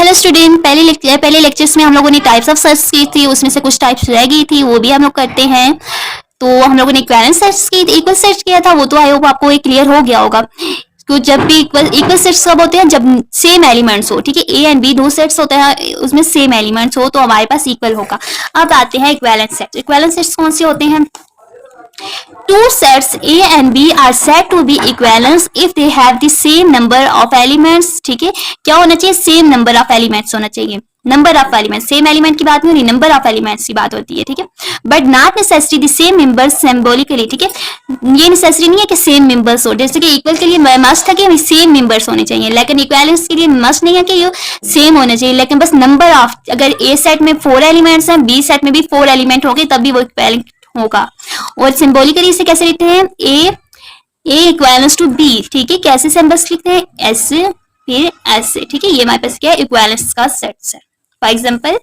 Hello student, पहले lectures में हम लोगों ने टाइप्स ऑफ सर्च की थी, उसमें से कुछ टाइप्स रह गई थी, वो भी हम लोग करते हैं। तो हम लोगों ने इक्विवेलेंस सर्च की, इक्वल सर्च किया था, वो तो आई होप आपको क्लियर हो गया होगा। तो जब भी इक्वल सेट्स कब होते हैं, जब सेम एलिमेंट्स हो, ठीक है, ए एंड बी दो सेट्स होते हैं, उसमें सेम एलिमेंट्स हो तो हमारे पास इक्वल होगा। अब आते हैं इक्विवेलेंस सेट्स। इक्विवेलेंस सेट्स कौन से होते हैं? Two sets A and B are said to be equivalent if they have the same number of elements। ठीक है, क्या होना चाहिए? सेम नंबर ऑफ एलिमेंट्स होना चाहिए। Number of elements, same element की बात नहीं हो रही, नंबर ऑफ एलिमेंट्स की बात होती है, ठीक है। But not necessary the same members symbolically, ठीक है, ये नेसेसरी नहीं है कि सेम मेंबर्स हो। जैसे कि इक्वल के लिए मस्ट है कि सेम मेंबर्स होने चाहिए, लेकिन इक्विवेलेंस के लिए मस्ट नहीं है कि ये सेम होने चाहिए, लेकिन बस नंबर ऑफ, अगर ए सेट में 4 एलिमेंट्स हैं, बी सेट में भी 4 एलिमेंट हो गए, तब भी वो इक्विवेलेंट होगा। और सिंबॉलिकली इसे कैसे लिखते हैं? ए इक्विवेलेंस टू बी, ठीक है, कैसे सिंबल्स लिखते हैं? ऐसे, फिर ऐसे, ठीक है, ये हमारे पास क्या है? इक्विवेलेंस का सेट है। For example,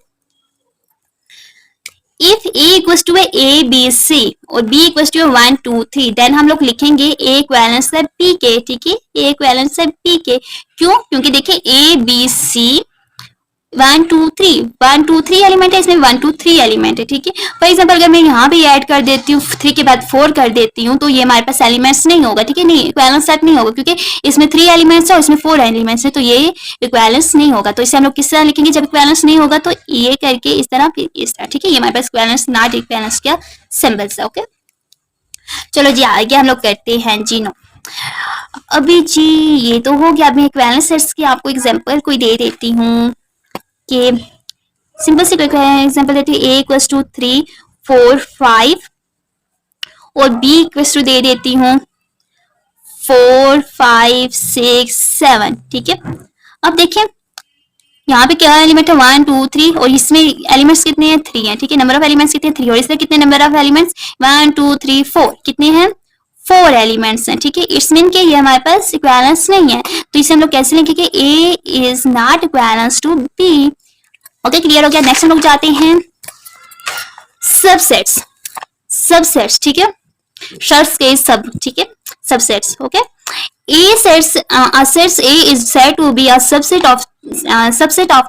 if A equals to A B C और बी इक्वल्स टू 1 2 3, देन हम लोग लिखेंगे ए इक्विवेलेंस है बी के, ठीक है, ए इक्विवेलेंस है बी के। क्यों? क्योंकि देखिए ए बी सी 1 2 3 एलिमेंट है, इसमें 1 2 3 एलिमेंट है, ठीक है। फॉर एग्जांपल अगर मैं यहाँ भी ऐड कर देती हूँ 3 के बाद 4 कर देती हूँ, तो ये हमारे पास एलिमेंट्स नहीं होगा, ठीक है, नहीं इक्विवेलेंस सेट नहीं होगा, क्योंकि इसमें 3 एलिमेंट्स है और इसमें 4 एलिमेंट्स है, तो ये इक्विवेलेंस नहीं होगा। तो इसे हम लोग किस तरह लिखेंगे जब इक्विवेलेंस नहीं होगा? तो ये करके इस तरह, फिर इस तरह, ठीक है, ये हमारे पास इक्विवेलेंस नॉट इक्विवेलेंस क्या सिंबल्स है। ओके, चलो जी आगे हम लोग करते हैं जी। नो, अभी जी ये तो हो गया। अब मैं इक्विवेलेंस सेट्स की आपको एग्जांपल कोई दे देती हूँ कि सिंपल सी एग्जांपल देती हूँ। ए इक्वल्स टू 3 4 5 और बी इक्वल्स टू दे देती हूँ 4 5 6 7, ठीक है। अब देखिए यहाँ पे क्या एलिमेंट है? 1 2 3 और इसमें एलिमेंट्स कितने हैं? 3 हैं, ठीक है। नंबर ऑफ एलिमेंट्स कितने हैं? 3। और इसमें कितने नंबर ऑफ एलिमेंट्स? 1 2 3 4, कितने हैं? 4 एलिमेंट्स हैं, ठीक है। इट्स मीन के ये हमारे पास इक्विवेलेंस नहीं है, तो इसे हम लोग कैसे लिखेंगे? A is not equivalence to B. Okay, clear हो गया। नेक्स्ट हम लोग जाते हैं सबसेट्स, ठीक है, शर्ट्स के सब, ठीक है, subsets. Okay, A sets A is said to be a subset of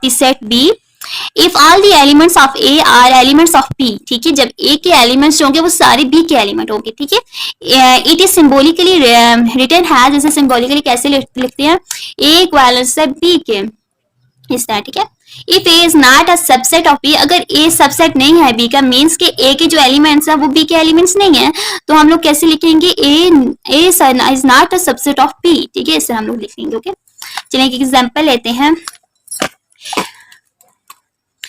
the set B if all the elements of A are elements of B, ठीक है। जब A के एलिमेंट्स होंगे वो सारे B के एलिमेंट होंगे, ठीक है। It is symbolically written has, जैसे सिंबॉलिकली कैसे लिखते हैं? A इक्विवेलेंस है B के, इस तरह, ठीक है। If A is not a subset of B, अगर ए सबसेट नहीं है बी का, मीन्स के ए के जो एलिमेंट्स है वो बी के एलिमेंट्स नहीं है, तो हम लोग कैसे लिखेंगे? A is not a subset of B, ठीक है, इससे हम लोग लिखेंगे। ओके, चलिए एक एग्जांपल लेते हैं।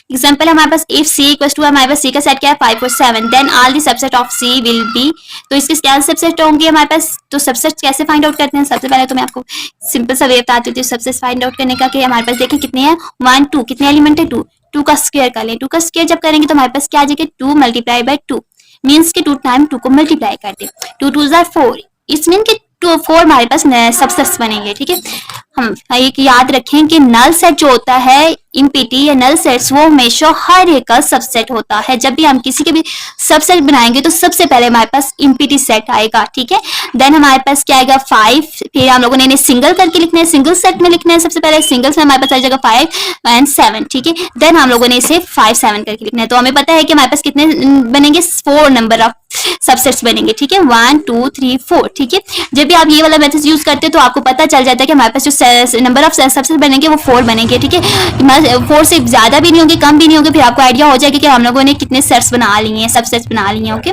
एग्जाम्पल हमारे पास इफ सी इक्वल्स टू, हमारे पास सी का सेट क्या है? 5 और 7, then all the subset of C will be, तो इसके क्या सबसेट होंगे हमारे पास? तो सबसेट कैसे फाइंड आउट करते हैं? सबसे पहले तो मैं आपको सिंपल सा वे बताती हूँ सबसेट फाइंड आउट करने का, कि हमारे पास देखिए कितने हैं? 1 2, कितने एलिमेंट है? 2। 2 का स्क्वायर कर लें। 2 का स्क्वायर जब करेंगे तो हमारे पास क्या आ जाएगा? 2 मल्टीप्लाई बाय 2, मीन्स के 2 टाइम 2 को मल्टीप्लाई कर दे, 2 2 जार 4, इस मीन के 4 हमारे पास सबसेट्स बनेंगे, ठीक है। हम एक याद रखें कि नल सेट जो होता है, इम्पीटी या नल सेट्स, वो हमेशा हर एक का सबसेट होता है। जब भी हम किसी के भी सबसेट बनाएंगे तो सबसे पहले हमारे पास इम्पीटी सेट आएगा, ठीक है। देन हमारे पास क्या आएगा? 5, फिर हम लोगों ने सिंगल करके लिखना है, सिंगल सेट में लिखना है। सबसे पहले सिंगल में हमारे पास आ जाएगा 5 एंड 7, ठीक है। देन हम लोगों ने इसे 5 7 करके लिखना है, तो हमें पता है कि हमारे पास कितने बनेंगे? 4 नंबर ऑफ सबसेट्स बनेंगे, ठीक है, 1 2 3 4, ठीक है। जब भी आप ये वाला मेथड यूज करते हैं तो आपको पता चल जाता है कि हमारे पास जो नंबर ऑफ सबसेट्स बनेंगे वो 4 बनेंगे, ठीक है। 4 से ज्यादा भी नहीं होंगे, कम भी नहीं होंगे, फिर आपको आइडिया हो जाएगा कि हम लोगों ने कितने सेट्स बना लिए हैं, सबसेट्स बना लिए हैं। ओके,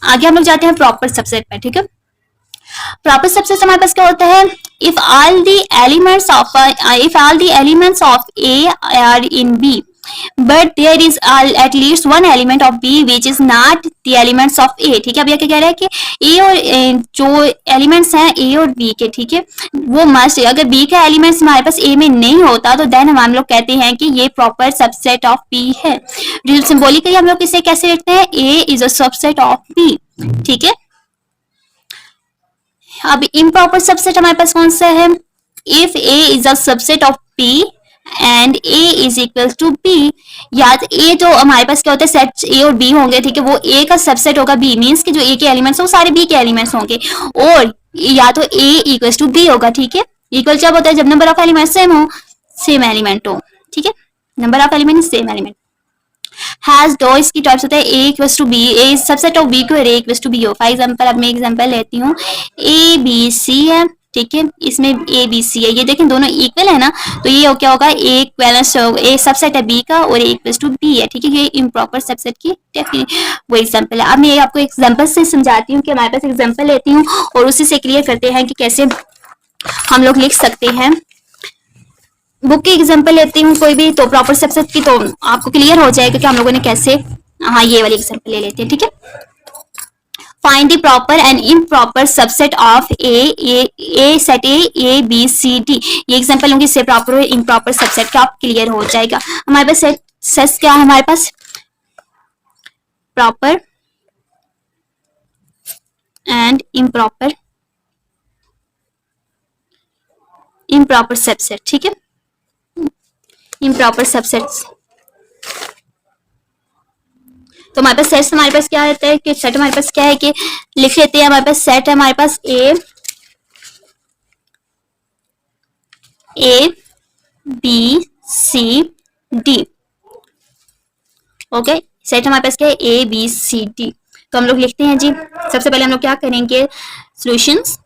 आगे हम लोग जाते हैं प्रॉपर सबसेट पर, ठीक है। प्रॉपर सबसेट हमारे पास क्या होता है? If all the elements of A are in B but there is at least one element of B which is not the elements of A, ठीक है। अब ये क्या कह रहा है कि A और जो एलिमेंट्स हैं A और B के, ठीक है, वो मस्ट, अगर B का एलिमेंट्स हमारे पास A में नहीं होता तो देन हम लोग कहते हैं कि ये प्रॉपर सबसेट ऑफ B है। सिंबॉलिकली हम लोग इसे कैसे लिखते हैं? A is a subset of B, ठीक है। अब इम्प्रॉपर सबसेट हमारे पास कौन सा है? इफ A is a subset of B and A is equal to B, याद A जो हमारे पास क्या होता है? सेट A और B होंगे, ठीक है, वो A का सबसेट होगा B, मीन्स कि जो A के एलिमेंट्स वो सारे B के एलिमेंट्स होंगे, और या तो A इक्वल टू B होगा, ठीक है। इक्वल जब होता है? जब नंबर ऑफ एलिमेंट्स सेम हो, सेम एलिमेंट हो, ठीक है, number of element same element. हैज दो इसकी टाइप्स होता है A equals to B, A subset of B को ए इक्वल्स टू बी हो। फॉर एग्जांपल अब मैं एग्जांपल लेती हूँ, ए बी सी है, ठीक है, इसमें ए बी सी है, ये देखें दोनों इक्वल है ना, तो ये क्या होगा, ए इक्विवेलेंस ए सबसेट है बी का और ए इक्वल्स टू बी है, ठीक है, ये इम्प्रॉपर सबसेट की वो एग्जांपल है। अब मैं आपको एग्जांपल से समझाती हूँ कि हमारे पास एग्जांपल लेती हूँ और उसी से क्लियर करते हैं कि कैसे हम लोग लिख सकते हैं। बुक की एग्जांपल लेती हूँ कोई भी, तो प्रॉपर सबसेट की, तो आपको क्लियर हो जाएगा कि हम लोगों ने कैसे, हाँ ये वाली एग्जांपल ले लेते हैं, ठीक है। Find the proper and improper subset of a set A B C D. ये एग्जांपल होंगे, इससे प्रॉपर और इम्प्रॉपर सबसेट का आप क्लियर हो जाएगा। हमारे पास सेट क्या है, हमारे पास प्रॉपर एंड इम्प्रॉपर सबसेट, ठीक है, इम्प्रॉपर सबसेट्स। तो हमारे पास सेट्स, हमारे पास क्या रहता है कि सेट हमारे पास क्या है कि लिख लेते हैं, हमारे पास सेट है हमारे पास A B C D, okay, set हमारे पास क्या है ए बी सी डी। तो हम लोग लिखते हैं जी, सबसे पहले हम लोग क्या करेंगे, solutions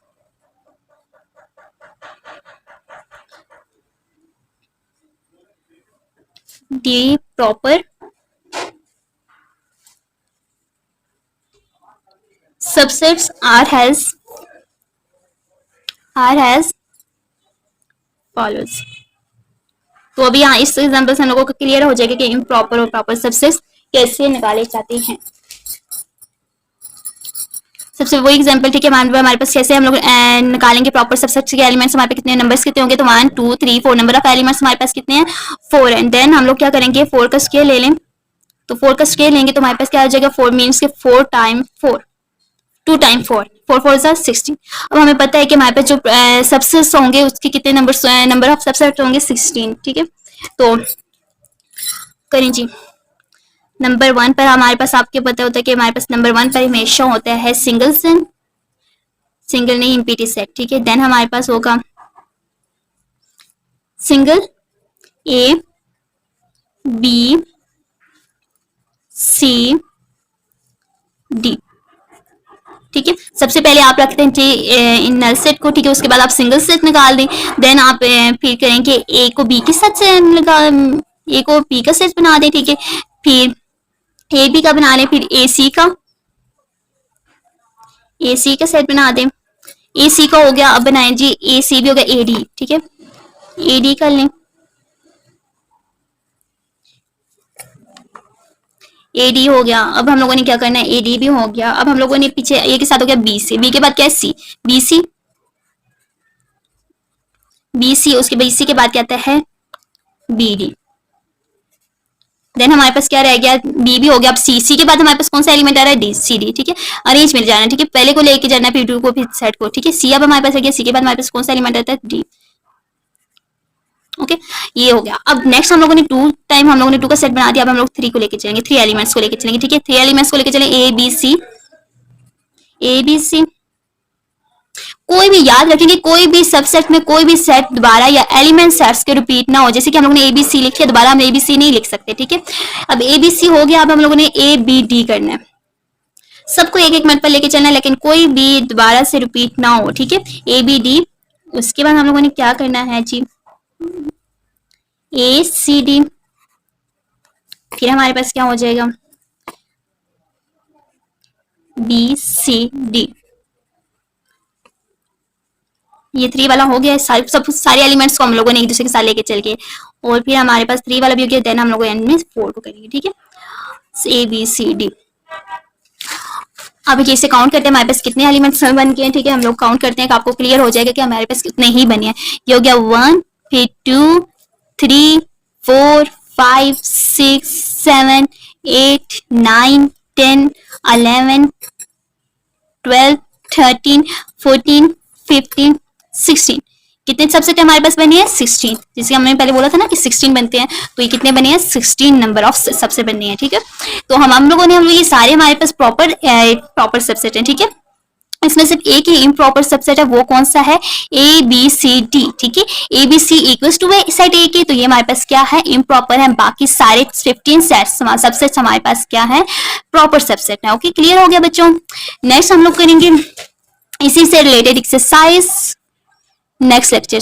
D proper subsets are as follows। तो अभी यहाँ इस एग्जांपल से हम लोगों को क्लियर हो जाएगा कि इम्प्रॉपर और प्रॉपर सबसेट्स कैसे निकाले जाते हैं। सबसे वही एग्जांपल, ठीक है, हमारे पास कैसे हम लोग निकालेंगे प्रॉपर सबसेट्स के एलिमेंट्स, हमारे पास कितने नंबर्स कितने होंगे, तो 1 2 3 4 नंबर ऑफ एलिमेंट्स हमारे पास कितने हैं 4 एंड देन हम लोग क्या करेंगे 4 का स्क्वायर ले लें, तो 4 का स्क्वायर लेंगे तो हमारे पास क्या आ जाएगा 4 मीन्स के 4 टाइम 4, 2 टाइम 4, 4 4 16। अब हमें पता है कि हमारे पास जो सबसेट्स होंगे उसके कितने नंबर ऑफ सबसेट होंगे 16, ठीक है। तो करें जी, नंबर 1 पर हमारे पास आपके पता होता है कि हमारे पास नंबर 1 पर हमेशा होता है सिंगल नहीं एम्प्टी सेट, ठीक है। देन हमारे पास होगा single A B C D, ठीक है। सबसे पहले आप रखते हैं इन नल सेट को, ठीक है, उसके बाद आप सिंगल सेट निकाल दें, देन आप फिर करेंगे ए को बी के साथ से ए को बी का सेट बना दें, ठीक है, फिर ए बी का बना लें, फिर ए सी का सेट बना दें, ए सी का हो गया, अब बनाएं जी ए सी भी हो गया ए डी, ठीक है, ए डी कर लें, ए डी हो गया। अब हम लोगों ने क्या करना है, ए डी भी हो गया, अब हम लोगों ने पीछे ए के साथ हो गया बी सी, बी के बाद क्या है सी, बी सी, उसके बी सी के बाद क्या आता है बी डी, देन हमारे पास क्या रह गया बी भी हो गया। अब सी के बाद हमारे पास कौन सा एलिमेंट आ रहा है डी सी डी, ठीक है, अरेंज में जाना है, ठीक है, पहले को लेके जाना है फिर 2 को फिर सेट को, ठीक है। सी अब हमारे पास आ गया, सी के बाद हमारे पास कौन सा एलिमेंट आता है डी, ओके, ये हो गया। अब नेक्स्ट हम लोगों ने 2 टाइम हम लोगों ने 2 का सेट बना दिया, अब हम लोग 3 को लेके चलेंगे, 3 एलिमेंट्स को लेके चलेंगे, ठीक है, 3 एलिमेंट्स को लेके चलेंगे ए बी सी। कोई भी याद रखेंगे, कोई भी सबसेट में कोई भी सेट दोबारा या एलिमेंट सेट्स के रिपीट ना हो, जैसे कि हम लोगों ने ए बी सी लिखी है, दोबारा हम ए बी सी नहीं लिख सकते, ठीक है। अब ए बी सी हो गया, अब हम लोगों ने ए बी डी करना है, सबको एक एक मिनट पर लेके चलना है, लेकिन कोई भी दोबारा से रिपीट ना हो, ठीक है, ए बी डी। उसके बाद हम लोगों ने क्या करना है जी ए सी डी, फिर हमारे पास क्या हो जाएगा बी सी डी, ये 3 वाला हो गया, सारे एलिमेंट्स को हम लोगों ने एक दूसरे के साथ लेके चल के, और फिर हमारे पास 3 वाला भी हो गया, देन हम लोग एंड में 4 को करेंगे, ठीक है, ए बी सी डी। अब ये से काउंट करते हैं हमारे पास कितने एलिमेंट्स बन गए हैं, ठीक है, हम लोग काउंट करते हैं कि आपको क्लियर हो जाएगा कि हमारे पास कितने ही बने हैं। ये हो गया 1 फिर 2 3 4 5 6 7 8 9 10 11 12 13 14 15 16, कितने सबसेट हमारे पास बने हैं 16, जिसके हमने पहले बोला था ना कि 16 बनते हैं, तो ये कितने बने हैं 16 नंबर ऑफ सबसेट बने हैं, ठीक है। तो हम लोगों ने ये सारे हमारे पास प्रॉपर सबसेट हैं, ठीक है, इसमें सिर्फ एक ही इम्प्रॉपर सबसेट है, वो कौन सा है, ए बी सी डी, ठीक है, A B C equals to set A के, तो ये हमारे पास क्या है, इम्प्रॉपर है। बाकी सारे 15 सेट्स सबसेट्स हमारे पास क्या है, प्रॉपर सबसेट है। ओके, क्लियर हो गया बच्चों। नेक्स्ट हम लोग करेंगे इसी से रिलेटेड एक्सरसाइज नेक्स्ट लेक्चर